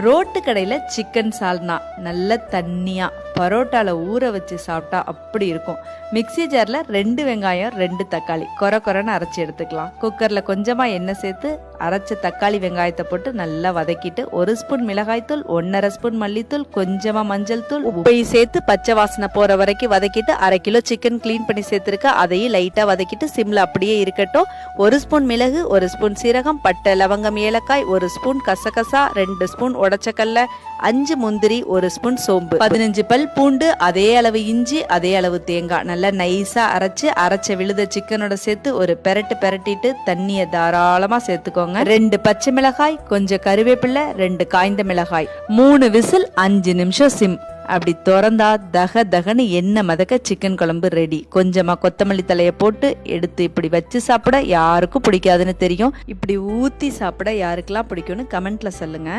Road கடையில் chicken சால்னா நல்ல தண்ணியாக பரோட்டாவில் ஊற வச்சு சாப்பிட்டா அப்படி இருக்கும். மிக்ஸி ஜாரில் 2 வெங்காயம் 2 தக்காளி கொரன்னு அரைச்சி எடுத்துக்கலாம். குக்கரில் கொஞ்சமாக எண்ணெய் சேர்த்து அரைச்ச தக்காளி வெங்காயத்தை போட்டு நல்லா வதக்கிட்டு 1 ஸ்பூன் மிளகாய்த்தூள், 1½ ஸ்பூன் மல்லித்தூள், கொஞ்சமாக மஞ்சள் தூள், உப்பையும் சேர்த்து பச்சை வாசனை போகிற வரைக்கும் வதக்கிட்டு 1/2 கிலோ சிக்கன் க்ளீன் பண்ணி சேர்த்துருக்க அதையும் லைட்டாக வதக்கிட்டு சிம்மில் அப்படியே இருக்கட்டும். 1 ஸ்பூன் மிளகு, 1 ஸ்பூன் சீரகம், பட்டை, லவங்கம், ஏலக்காய், 1 ஸ்பூன் கசகசா, 2 ஸ்பூன் உடச்சக்கல்ல, 5 முந்திரி, 1 ஸ்பூன் சோம்பு, 15 பல் பூண்டு, அதே அளவு இஞ்சி, அதே அளவு தேங்காய் நல்லா நைஸா அரைச்ச விழுத சிக்கனோட சேர்த்து ஒரு பெரட்டிட்டு தண்ணியை தாராளமா சேர்த்துக்கோங்க. 2 பச்சை மிளகாய், கொஞ்சம் கருவேப்பிலை, 2 காய்ந்த மிளகாய், 3 விசில், 5 நிமிஷம் சிம். அப்படி திறந்தா தகன்னு எண்ணெய் மதக்க சிக்கன் குழம்பு ரெடி. கொஞ்சமா கொத்தமல்லி தலையை போட்டு எடுத்து இப்படி வச்சு சாப்பிட யாருக்கும் பிடிக்காதுன்னு தெரியும். இப்படி ஊத்தி சாப்பிட யாருக்கெல்லாம் பிடிக்கும்னு கமெண்ட்ல சொல்லுங்க.